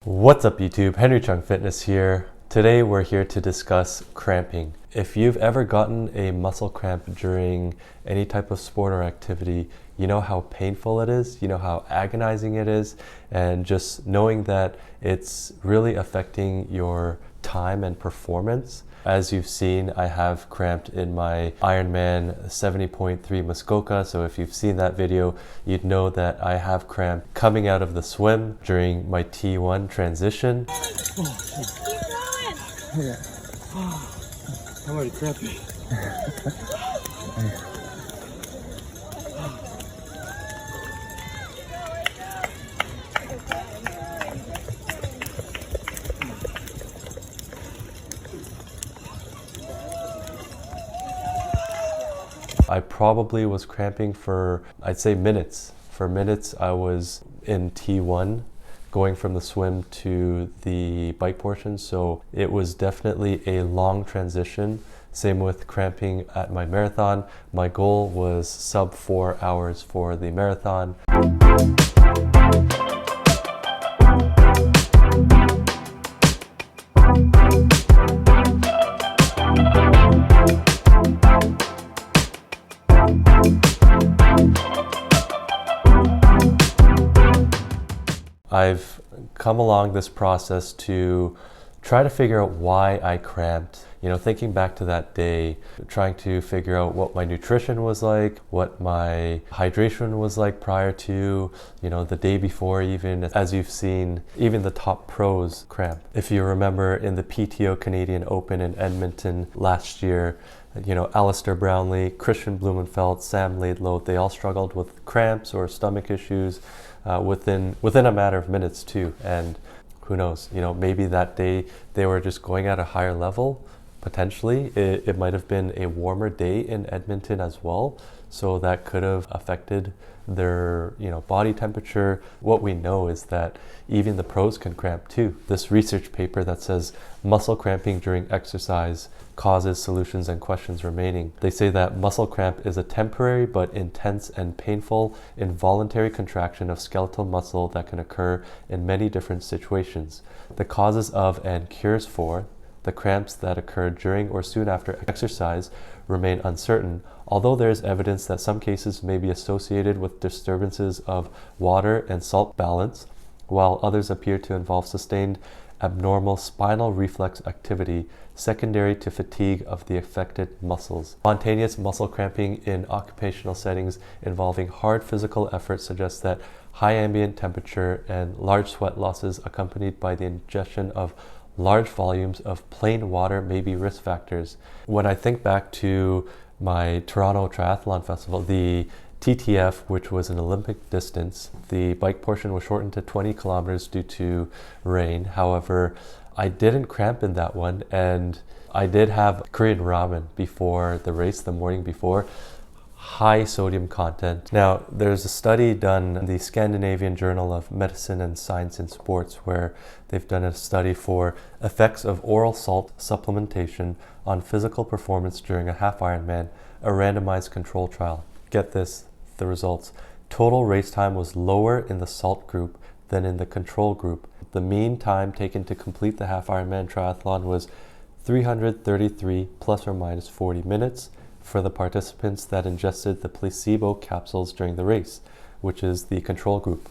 What's up YouTube, Henry Chung Fitness here. Today we're here to discuss cramping. If you've ever gotten a muscle cramp during any type of sport or activity, you know how painful it is, you know how agonizing it is, and just knowing that it's really affecting your time and performance. As you've seen, I have cramped in my Ironman 70.3 Muskoka, so if you've seen that video, you'd know that I have cramp coming out of the swim during my T1 transition. Keep going! Yeah. I'm already cramping. I probably was cramping for, I'd say, minutes. For minutes, I was in T1, going from the swim to the bike portion. So it was definitely a long transition. Same with cramping at my marathon. My goal was sub 4 hours for the marathon. I've come along this process to try to figure out why I cramped. You know, thinking back to that day, trying to figure out what my nutrition was like, what my hydration was like prior to, the day before even. As you've seen, even the top pros cramp. If you remember in the PTO Canadian Open in Edmonton last year, Alistair Brownlee, Christian Blumenfeld, Sam Laidlow, they all struggled with cramps or stomach issues within a matter of minutes too. And who knows, maybe that day they were just going at a higher level. Potentially, it might have been a warmer day in Edmonton as well, so that could have affected their body temperature. What we know is that even the pros can cramp too. This research paper that says muscle cramping during exercise causes, solutions, and questions remaining. They say that muscle cramp is a temporary but intense and painful involuntary contraction of skeletal muscle that can occur in many different situations. The causes of and cures for the cramps that occur during or soon after exercise remain uncertain, although there is evidence that some cases may be associated with disturbances of water and salt balance, while others appear to involve sustained abnormal spinal reflex activity secondary to fatigue of the affected muscles. Spontaneous muscle cramping in occupational settings involving hard physical effort suggests that high ambient temperature and large sweat losses accompanied by the ingestion of large volumes of plain water may be risk factors. When I think back to my Toronto Triathlon Festival, the TTF, which was an Olympic distance, the bike portion was shortened to 20 kilometers due to rain. However, I didn't cramp in that one, and I did have Korean ramen before the race, the morning before. High sodium content. Now, there's a study done in the Scandinavian Journal of Medicine and Science in Sports where they've done a study for effects of oral salt supplementation on physical performance during a half-Ironman, a randomized control trial. Get this, the results. Total race time was lower in the salt group than in the control group. The mean time taken to complete the half-Ironman triathlon was 333 plus or minus 40 minutes. For the participants that ingested the placebo capsules during the race, which is the control group.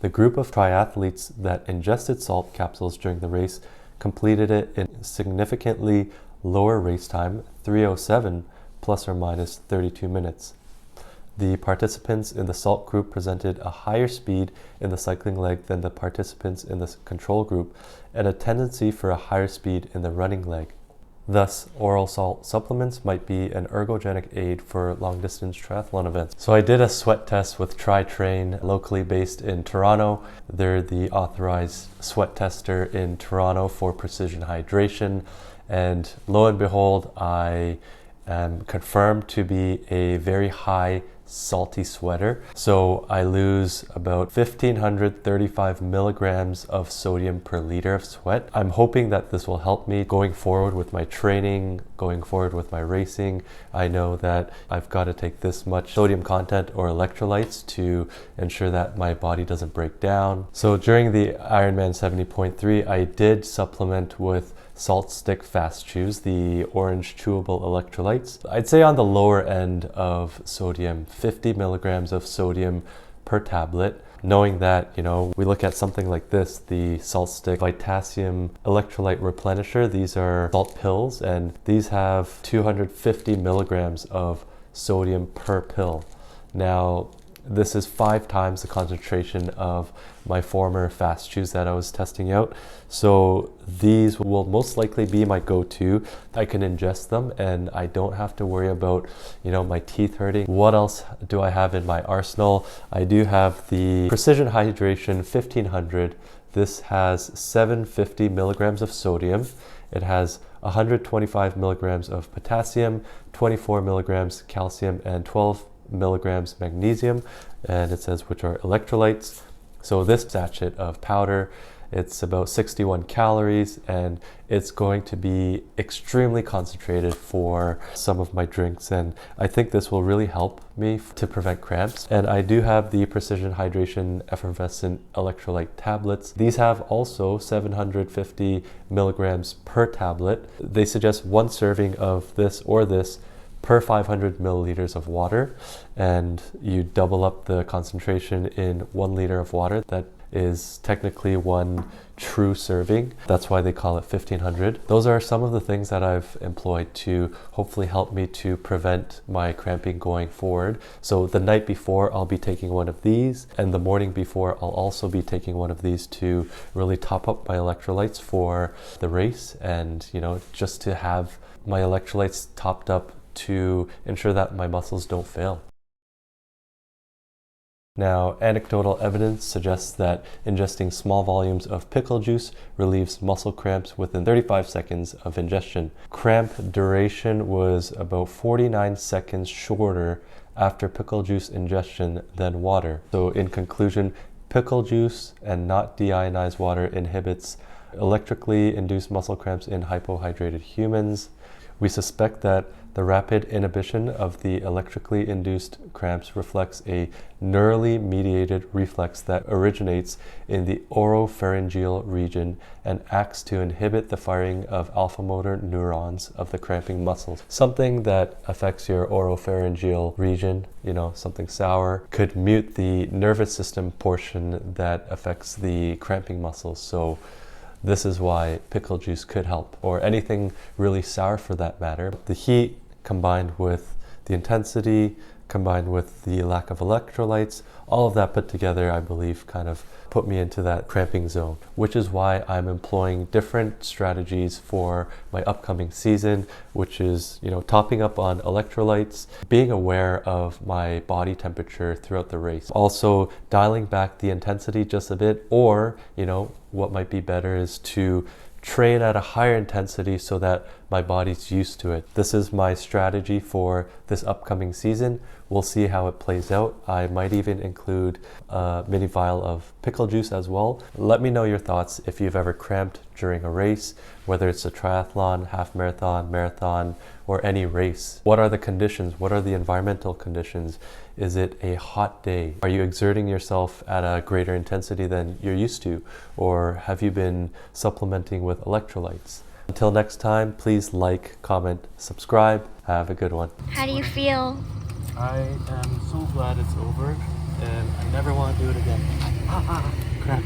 The group of triathletes that ingested salt capsules during the race completed it in significantly lower race time, 307 plus or minus 32 minutes. The participants in the salt group presented a higher speed in the cycling leg than the participants in the control group, and a tendency for a higher speed in the running leg. Thus, oral salt supplements might be an ergogenic aid for long-distance triathlon events. So I did a sweat test with TriTrain, locally based in Toronto. They're the authorized sweat tester in Toronto for precision hydration. And lo and behold, I am confirmed to be a very high salty sweater. So I lose about 1,535 milligrams of sodium per liter of sweat. I'm hoping that this will help me going forward with my training, going forward with my racing. I know that I've got to take this much sodium content or electrolytes to ensure that my body doesn't break down. So during the Ironman 70.3, I did supplement with Salt Stick Fast Chews, the orange chewable electrolytes. I'd say on the lower end of sodium, 50 milligrams of sodium per tablet. Knowing that, we look at something like this, the Salt Stick Potassium Electrolyte Replenisher. These are salt pills, and these have 250 milligrams of sodium per pill. Now, this is 5 times the concentration of my former fast chews that I was testing out. So these will most likely be my go-to. I can ingest them and I don't have to worry about, my teeth hurting. What else do I have in my arsenal? I do have the Precision Hydration 1500. This has 750 milligrams of sodium. It has 125 milligrams of potassium, 24 milligrams calcium, and 12 milligrams magnesium, and it says which are electrolytes. So this sachet of powder, it's about 61 calories, and it's going to be extremely concentrated for some of my drinks, and I think this will really help me to prevent cramps. And I do have the Precision Hydration Effervescent Electrolyte tablets. These have also 750 milligrams per tablet. They suggest 1 serving of this or this per 500 milliliters of water, and you double up the concentration in 1 liter of water. That is technically 1 true serving. That's why they call it 1500. Those are some of the things that I've employed to hopefully help me to prevent my cramping going forward. So the night before, I'll be taking one of these, and the morning before, I'll also be taking one of these to really top up my electrolytes for the race, and just to have my electrolytes topped up to ensure that my muscles don't fail. Now, anecdotal evidence suggests that ingesting small volumes of pickle juice relieves muscle cramps within 35 seconds of ingestion. Cramp duration was about 49 seconds shorter after pickle juice ingestion than water. So in conclusion, pickle juice and not deionized water inhibits electrically induced muscle cramps in hypohydrated humans. We suspect that the rapid inhibition of the electrically induced cramps reflects a neurally mediated reflex that originates in the oropharyngeal region and acts to inhibit the firing of alpha motor neurons of the cramping muscles. Something that affects your oropharyngeal region, something sour, could mute the nervous system portion that affects the cramping muscles. So this is why pickle juice could help, or anything really sour for that matter. The heat combined with the intensity, combined with the lack of electrolytes, all of that put together, I believe, kind of put me into that cramping zone, which is why I'm employing different strategies for my upcoming season, which is, topping up on electrolytes, being aware of my body temperature throughout the race, also dialing back the intensity just a bit, or, what might be better is to train at a higher intensity so that my body's used to it. This is my strategy for this upcoming season. We'll see how it plays out. I might even include a mini vial of pickle juice as well. Let me know your thoughts if you've ever cramped during a race, whether it's a triathlon, half marathon, marathon, or any race. What are the conditions? What are the environmental conditions? Is it a hot day? Are you exerting yourself at a greater intensity than you're used to? Or have you been supplementing with electrolytes? Until next time, please like, comment, subscribe. Have a good one. How do you feel? I am so glad it's over, and I never want to do it again. Crap.